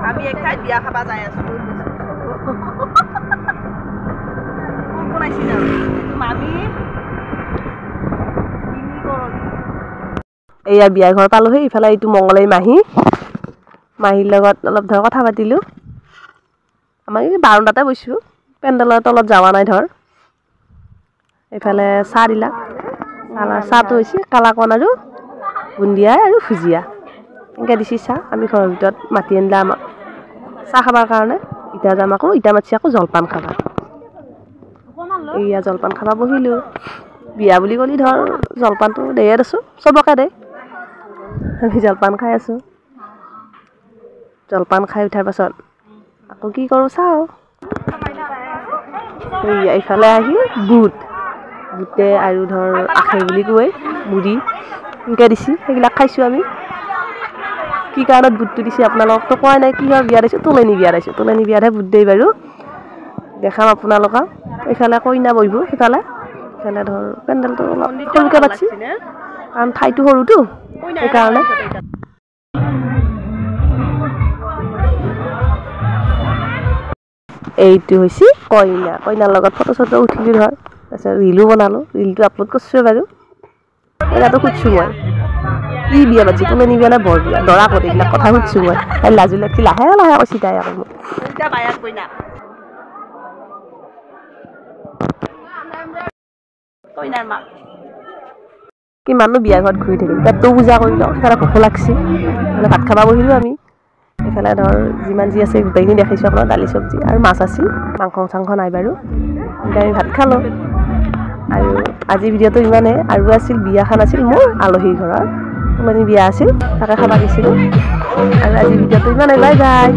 আমি এক ঠাইত বিয়া খাবা যাই আছো কোন আইছিল মামি এয়া বিয়া ঘৰ পালোহি ইফালে এইটো মংগলাই মাহীৰ লগত অলপ ধৰ কথা পাতিলোঁ আমাক এই বাৰাণ্ডাতে বহিছোঁ পেণ্ডেলৰ তলত যোৱা নাই ধৰ এইফালে চাহ দিলা চাহটো হৈছে কালাকণ আৰু বুন্দিয়া আৰু ভুজিয়া এনেকৈ দিছে চাহ আমি ঘৰৰ ভিতৰত মাতি আনিলা আমাক চাহ খাবৰ কাৰণে ইটা যাম আকৌ ইটা মাতিছে আকৌ জলপান খাবা এয়া জলপান খাবা বহিলোঁ বিয়া বুলি ক'লি ধৰ জলপানটো দিয়ে দেছোঁ চবকে দে আমি জলপান খাই আছোঁ জলপান খাই উঠাৰ পাছত আকৌ কি কৰোঁ চাওঁ এইফালে আহি বুটে আৰু ধৰ আখে বুলি কৈ মুড়ি এনেকৈ দিছে সেইবিলাক খাইছোঁ আমি কি কাৰণত বুটটো দিছে আপোনালোকতো কোৱাই নাই কিহৰ বিয়া দিছোঁ তোলনি বিয়াতহে বুট দেই বাৰু দেখাম আপোনালোকক এইফালে কইনা বহিব সেইফালে ধৰ পেণ্ডেলটো অলপ সৰুকৈ পাতিছে কাৰণ ঠাইটো সৰুটো সেইকাৰণে এইটো হৈছে কইনাৰ লগত ফটো চটো উঠিলোঁ ধৰ তাৰপিছত ৰিলো বনালোঁ ৰিলটো আপলোড কৰিছোঁ বাৰু এয়াতো সুধিছোঁ মই কি বিয়া পাতিছে তোলনি বিয়া নে বৰ বিয়া দৰা ক'ত এইবিলাক কথা সুধিছোঁ মই তাই লাজু লাগছি লাহে কৈছি তাই আকৌ মোক কিমাননো বিয়া ঘৰত ঘূৰি থাকিম পেটটো পূজা কৰি লওঁ সেইকাৰণে ভোক লাগছি এইফালে ভাত খাব বহিলোঁ আমি এইফালে ধৰ যিমান যি আছে গোটেইখিনি দেখাইছোঁ আপোনাৰ দালি চব্জি আৰু মাছ আছিল মাংস নাই বাৰু এনেকৈ আমি ভাত খালোঁ আৰু আজি ভিডিঅ'টো ইমানেই আৰু আছিল বিয়াখন আছিল মোৰ আলহীৰ ঘৰৰ তোলনি বিয়া আছিল তাকে খাব গৈছিলোঁ আৰু আজি ভিডিঅ'টো ইমানেই বাই বাই